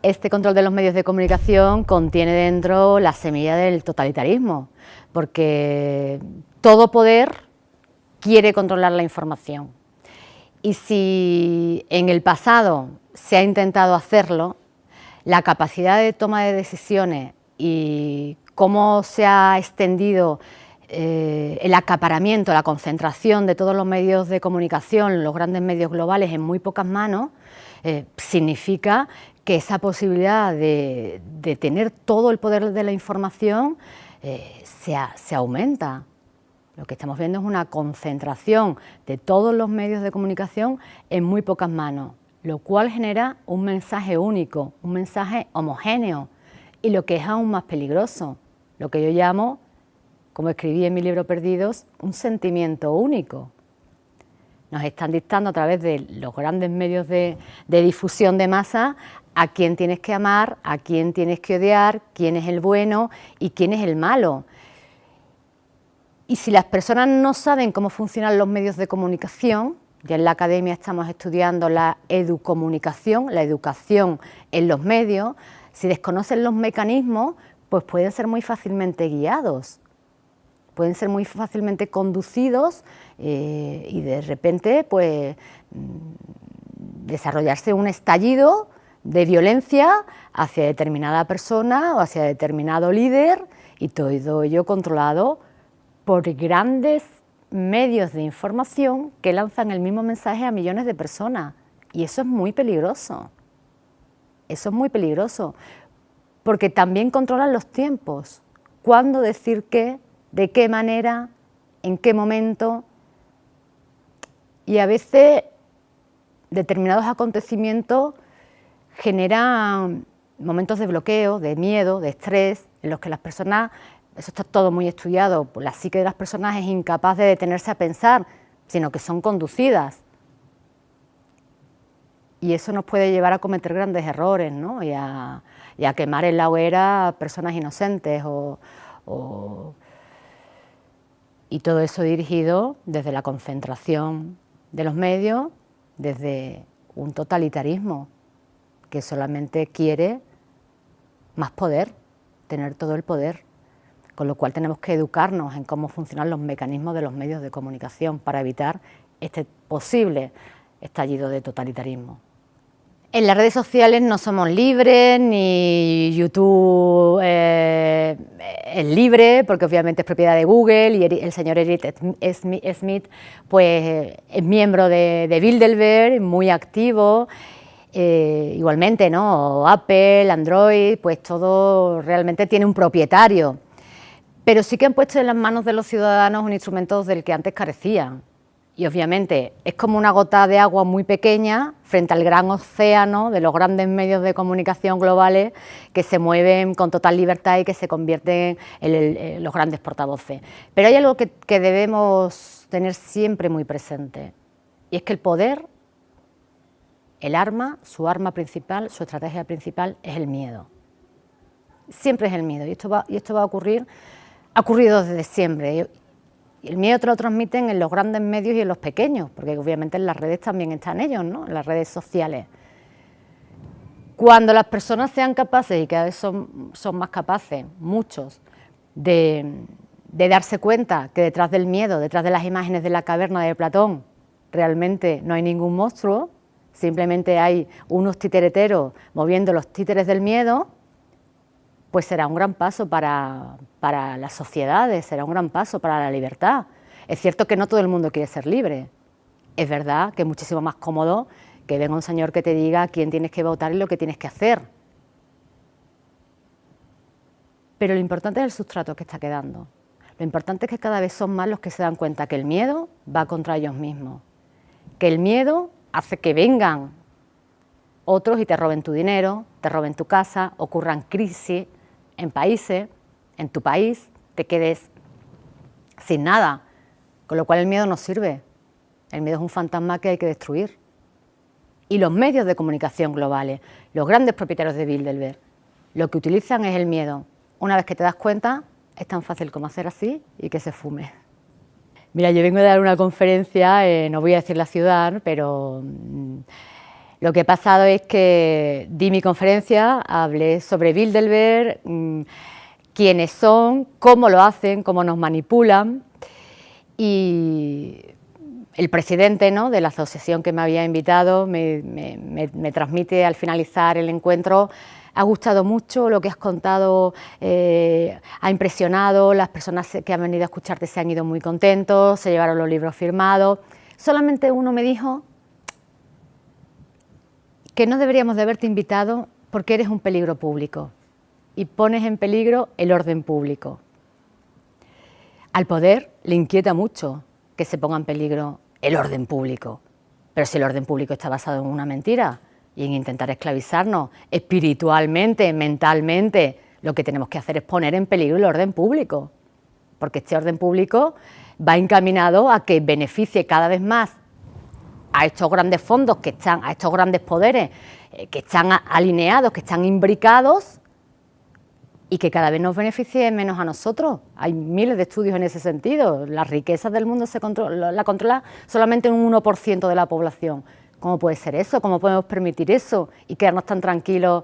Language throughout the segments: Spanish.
Este control de los medios de comunicación contiene dentro la semilla del totalitarismo, porque todo poder quiere controlar la información. Y si en el pasado se ha intentado hacerlo, la capacidad de toma de decisiones y cómo se ha extendido el acaparamiento, la concentración de todos los medios de comunicación, los grandes medios globales en muy pocas manos, significa que esa posibilidad de tener todo el poder de la información se aumenta. Lo que estamos viendo es una concentración de todos los medios de comunicación en muy pocas manos, lo cual genera un mensaje único, un mensaje homogéneo, y lo que es aún más peligroso, lo que yo llamo, como escribí en mi libro Perdidos, un sentimiento único. Nos están dictando a través de los grandes medios de difusión de masa a quién tienes que amar, a quién tienes que odiar, quién es el bueno y quién es el malo. Y si las personas no saben cómo funcionan los medios de comunicación, ya en la academia estamos estudiando la educomunicación, la educación en los medios, si desconocen los mecanismos, pues pueden ser muy fácilmente guiados, pueden ser muy fácilmente conducidos y de repente pues desarrollarse un estallido de violencia hacia determinada persona o hacia determinado líder, y todo ello controlado por grandes medios de información que lanzan el mismo mensaje a millones de personas. Y eso es muy peligroso. Eso es muy peligroso, porque también controlan los tiempos. Cuándo decir qué, de qué manera, en qué momento. Y a veces determinados acontecimientos generan momentos de bloqueo, de miedo, de estrés, en los que las personas, eso está todo muy estudiado, la psique de las personas es incapaz de detenerse a pensar, sino que son conducidas. Y eso nos puede llevar a cometer grandes errores, ¿no? y a quemar en la hoguera a personas inocentes y todo eso dirigido desde la concentración de los medios, desde un totalitarismo que solamente quiere más poder, tener todo el poder, con lo cual tenemos que educarnos en cómo funcionan los mecanismos de los medios de comunicación para evitar este posible estallido de totalitarismo. En las redes sociales no somos libres, ni YouTube es libre, porque obviamente es propiedad de Google, y el señor Eric Schmidt pues, es miembro de Bilderberg, muy activo. Igualmente, ¿no? Apple, Android, pues todo realmente tiene un propietario. Pero sí que han puesto en las manos de los ciudadanos un instrumento del que antes carecían. Y obviamente es como una gota de agua muy pequeña frente al gran océano de los grandes medios de comunicación globales que se mueven con total libertad y que se convierten en los grandes portavoces. Pero hay algo que debemos tener siempre muy presente, y es que el poder, el arma, su arma principal, su estrategia principal es el miedo. Siempre es el miedo, y esto va a ocurrir, ha ocurrido desde siempre. El miedo te lo transmiten en los grandes medios y en los pequeños, porque obviamente en las redes también están ellos, ¿no? En las redes sociales. Cuando las personas sean capaces, y cada vez son más capaces, muchos, de darse cuenta que detrás del miedo, detrás de las imágenes de la caverna de Platón, realmente no hay ningún monstruo, simplemente hay unos titereteros moviendo los títeres del miedo, pues será un gran paso para las sociedades, será un gran paso para la libertad. Es cierto que no todo el mundo quiere ser libre. Es verdad que es muchísimo más cómodo que venga un señor que te diga a quién tienes que votar y lo que tienes que hacer. Pero lo importante es el sustrato que está quedando. Lo importante es que cada vez son más los que se dan cuenta que el miedo va contra ellos mismos, que el miedo hace que vengan otros y te roben tu dinero, te roben tu casa, ocurran crisis en países, en tu país, te quedes sin nada, con lo cual el miedo no sirve. El miedo es un fantasma que hay que destruir. Y los medios de comunicación globales, los grandes propietarios de Bilderberg, lo que utilizan es el miedo. Una vez que te das cuenta, es tan fácil como hacer así y que se fume. Mira, yo vengo de dar una conferencia, no voy a decir la ciudad, pero Lo que ha pasado es que di mi conferencia, hablé sobre Bilderberg, quiénes son, cómo lo hacen, cómo nos manipulan, y el presidente, ¿no?, de la asociación que me había invitado me transmite al finalizar el encuentro: ha gustado mucho lo que has contado, ha impresionado, las personas que han venido a escucharte se han ido muy contentos, se llevaron los libros firmados. Solamente uno me dijo que no deberíamos de haberte invitado porque eres un peligro público y pones en peligro el orden público. Al poder le inquieta mucho que se ponga en peligro el orden público, pero si el orden público está basado en una mentira y en intentar esclavizarnos espiritualmente, mentalmente, lo que tenemos que hacer es poner en peligro el orden público, porque este orden público va encaminado a que beneficie cada vez más a estos grandes fondos que están, a estos grandes poderes que están alineados, que están imbricados, y que cada vez nos beneficie menos a nosotros. Hay miles de estudios en ese sentido. Las riquezas del mundo la controla solamente un 1% de la población. ¿Cómo puede ser eso? ¿Cómo podemos permitir eso y quedarnos tan tranquilos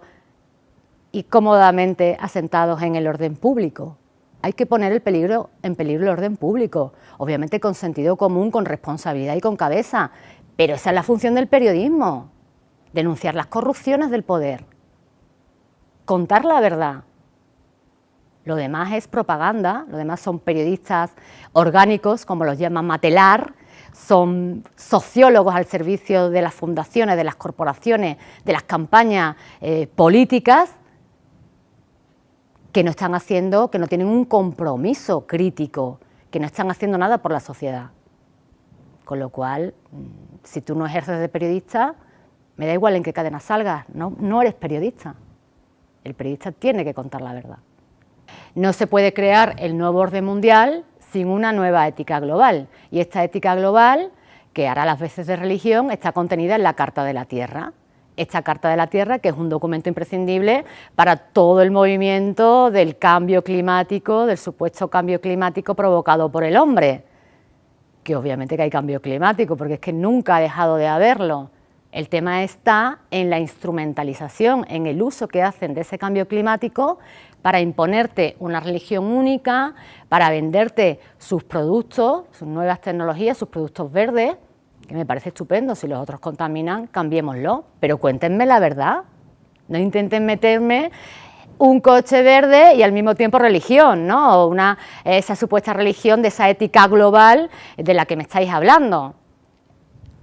y cómodamente asentados en el orden público? Hay que poner en peligro el orden público, obviamente con sentido común, con responsabilidad y con cabeza, pero esa es la función del periodismo: denunciar las corrupciones del poder, contar la verdad. Lo demás es propaganda, lo demás son periodistas orgánicos, como los llama Matelar, son sociólogos al servicio de las fundaciones, de las corporaciones, de las campañas políticas, que no están haciendo, que no tienen un compromiso crítico, que no están haciendo nada por la sociedad. Con lo cual, si tú no ejerces de periodista, me da igual en qué cadena salgas, no eres periodista. El periodista tiene que contar la verdad. No se puede crear el nuevo orden mundial sin una nueva ética global, y esta ética global, que hará las veces de religión, está contenida en la Carta de la Tierra. Esta Carta de la Tierra, que es un documento imprescindible para todo el movimiento del cambio climático, del supuesto cambio climático provocado por el hombre, que obviamente que hay cambio climático, porque es que nunca ha dejado de haberlo. El tema está en la instrumentalización, en el uso que hacen de ese cambio climático para imponerte una religión única, para venderte sus productos, sus nuevas tecnologías, sus productos verdes, que me parece estupendo. Si los otros contaminan, cambiémoslo, pero cuéntenme la verdad. No intenten meterme un coche verde y al mismo tiempo religión, ¿no? O esa supuesta religión de esa ética global de la que me estáis hablando.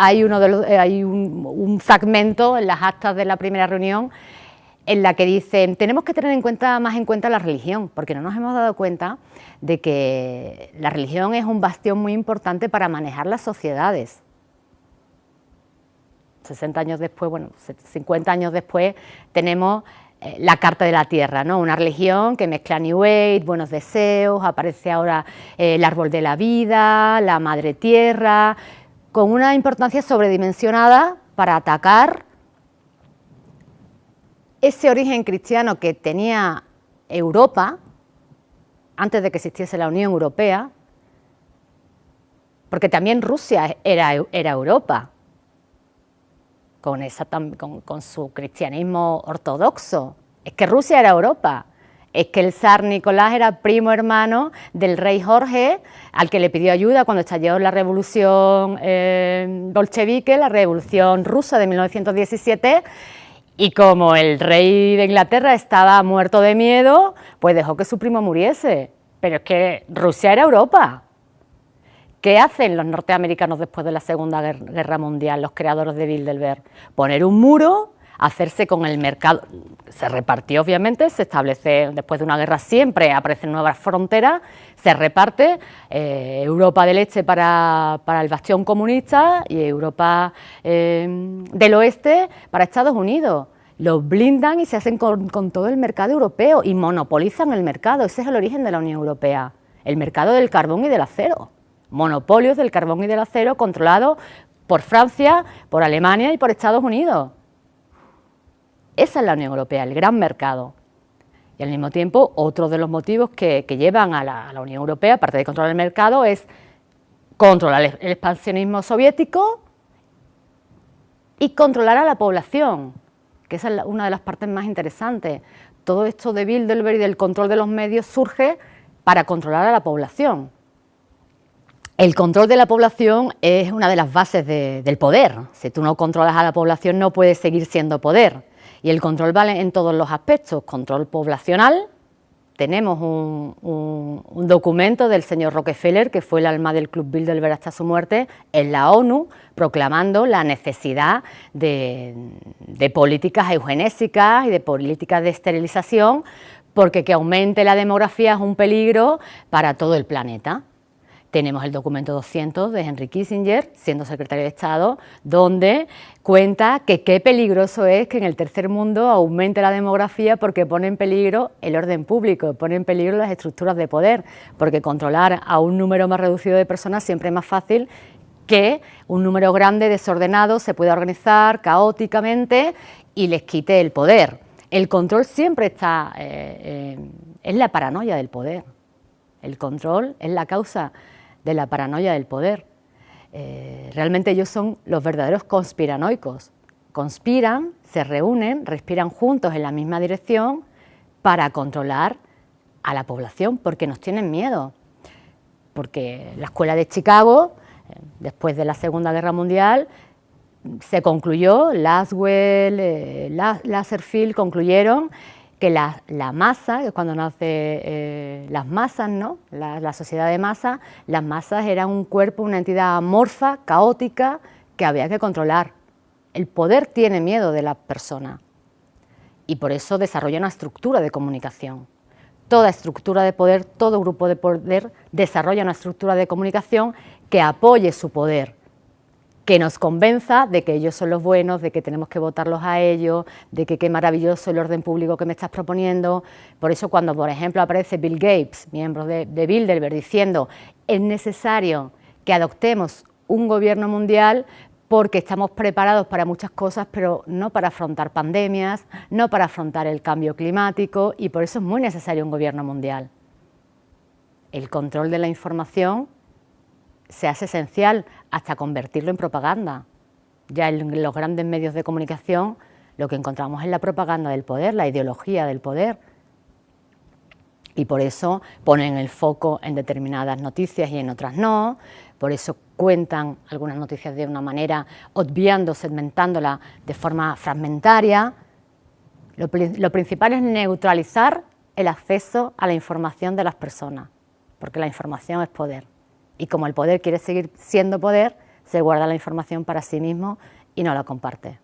Hay un fragmento en las actas de la primera reunión en la que dicen: tenemos que tener más en cuenta la religión, porque no nos hemos dado cuenta de que la religión es un bastión muy importante para manejar las sociedades. 60 años después, bueno, 50 años después, tenemos la Carta de la Tierra, ¿no? Una religión que mezcla New Age, buenos deseos, aparece ahora el árbol de la vida, la madre tierra, con una importancia sobredimensionada para atacar ese origen cristiano que tenía Europa antes de que existiese la Unión Europea, porque también Rusia era Europa, con su cristianismo ortodoxo. Es que Rusia era Europa. Es que el zar Nicolás era primo hermano del rey Jorge, al que le pidió ayuda cuando estalló la revolución bolchevique, la revolución rusa de 1917, y como el rey de Inglaterra estaba muerto de miedo, pues dejó que su primo muriese. Pero es que Rusia era Europa. ¿Qué hacen los norteamericanos después de la Segunda Guerra Mundial, los creadores de Bilderberg? Poner un muro, hacerse con el mercado. Se repartió, obviamente, se establece, después de una guerra siempre aparecen nuevas fronteras, se reparte Europa del Este para el bastión comunista y Europa del Oeste para Estados Unidos. Los blindan y se hacen con todo el mercado europeo y monopolizan el mercado. Ese es el origen de la Unión Europea, el mercado del carbón y del acero. Monopolios del carbón y del acero controlados por Francia, por Alemania y por Estados Unidos. Esa es la Unión Europea, el gran mercado. Y al mismo tiempo, otro de los motivos que llevan a la Unión Europea, aparte de controlar el mercado, es controlar el expansionismo soviético y controlar a la población, que esa es una de las partes más interesantes. Todo esto de Bilderberg y del control de los medios surge para controlar a la población. El control de la población es una de las bases del poder. Si tú no controlas a la población no puedes seguir siendo poder. Y el control vale en todos los aspectos. Control poblacional. Tenemos un documento del señor Rockefeller, que fue el alma del Club Bilderberg hasta su muerte, en la ONU, proclamando la necesidad de políticas eugenésicas y de políticas de esterilización, porque que aumente la demografía es un peligro para todo el planeta. Tenemos el documento 200 de Henry Kissinger, siendo secretario de Estado, donde cuenta que qué peligroso es que en el tercer mundo aumente la demografía porque pone en peligro el orden público, pone en peligro las estructuras de poder, porque controlar a un número más reducido de personas siempre es más fácil que un número grande, desordenado, se pueda organizar caóticamente y les quite el poder. El control siempre está, es la paranoia del poder. El control es la causa de la paranoia del poder. Realmente ellos son los verdaderos conspiranoicos. Conspiran, se reúnen, respiran juntos en la misma dirección para controlar a la población, porque nos tienen miedo. Porque la escuela de Chicago, después de la Segunda Guerra Mundial, se concluyó, Laswell, Lasserfield concluyeron que la masa, que es cuando nace las masas, ¿no? La sociedad de masa, las masas eran un cuerpo, una entidad amorfa, caótica, que había que controlar. El poder tiene miedo de las personas y por eso desarrolla una estructura de comunicación. Toda estructura de poder, todo grupo de poder desarrolla una estructura de comunicación que apoye su poder, que nos convenza de que ellos son los buenos, de que tenemos que votarlos a ellos, de que qué maravilloso el orden público que me estás proponiendo. Por eso cuando, por ejemplo, aparece Bill Gates, miembro de Bilderberg, diciendo es necesario que adoptemos un gobierno mundial porque estamos preparados para muchas cosas, pero no para afrontar pandemias, no para afrontar el cambio climático, y por eso es muy necesario un gobierno mundial. El control de la información se hace esencial hasta convertirlo en propaganda. Ya en los grandes medios de comunicación lo que encontramos es la propaganda del poder, la ideología del poder. Y por eso ponen el foco en determinadas noticias y en otras no, por eso cuentan algunas noticias de una manera, obviando, segmentándola de forma fragmentaria. Lo principal es neutralizar el acceso a la información de las personas, porque la información es poder. Y como el poder quiere seguir siendo poder, se guarda la información para sí mismo y no la comparte.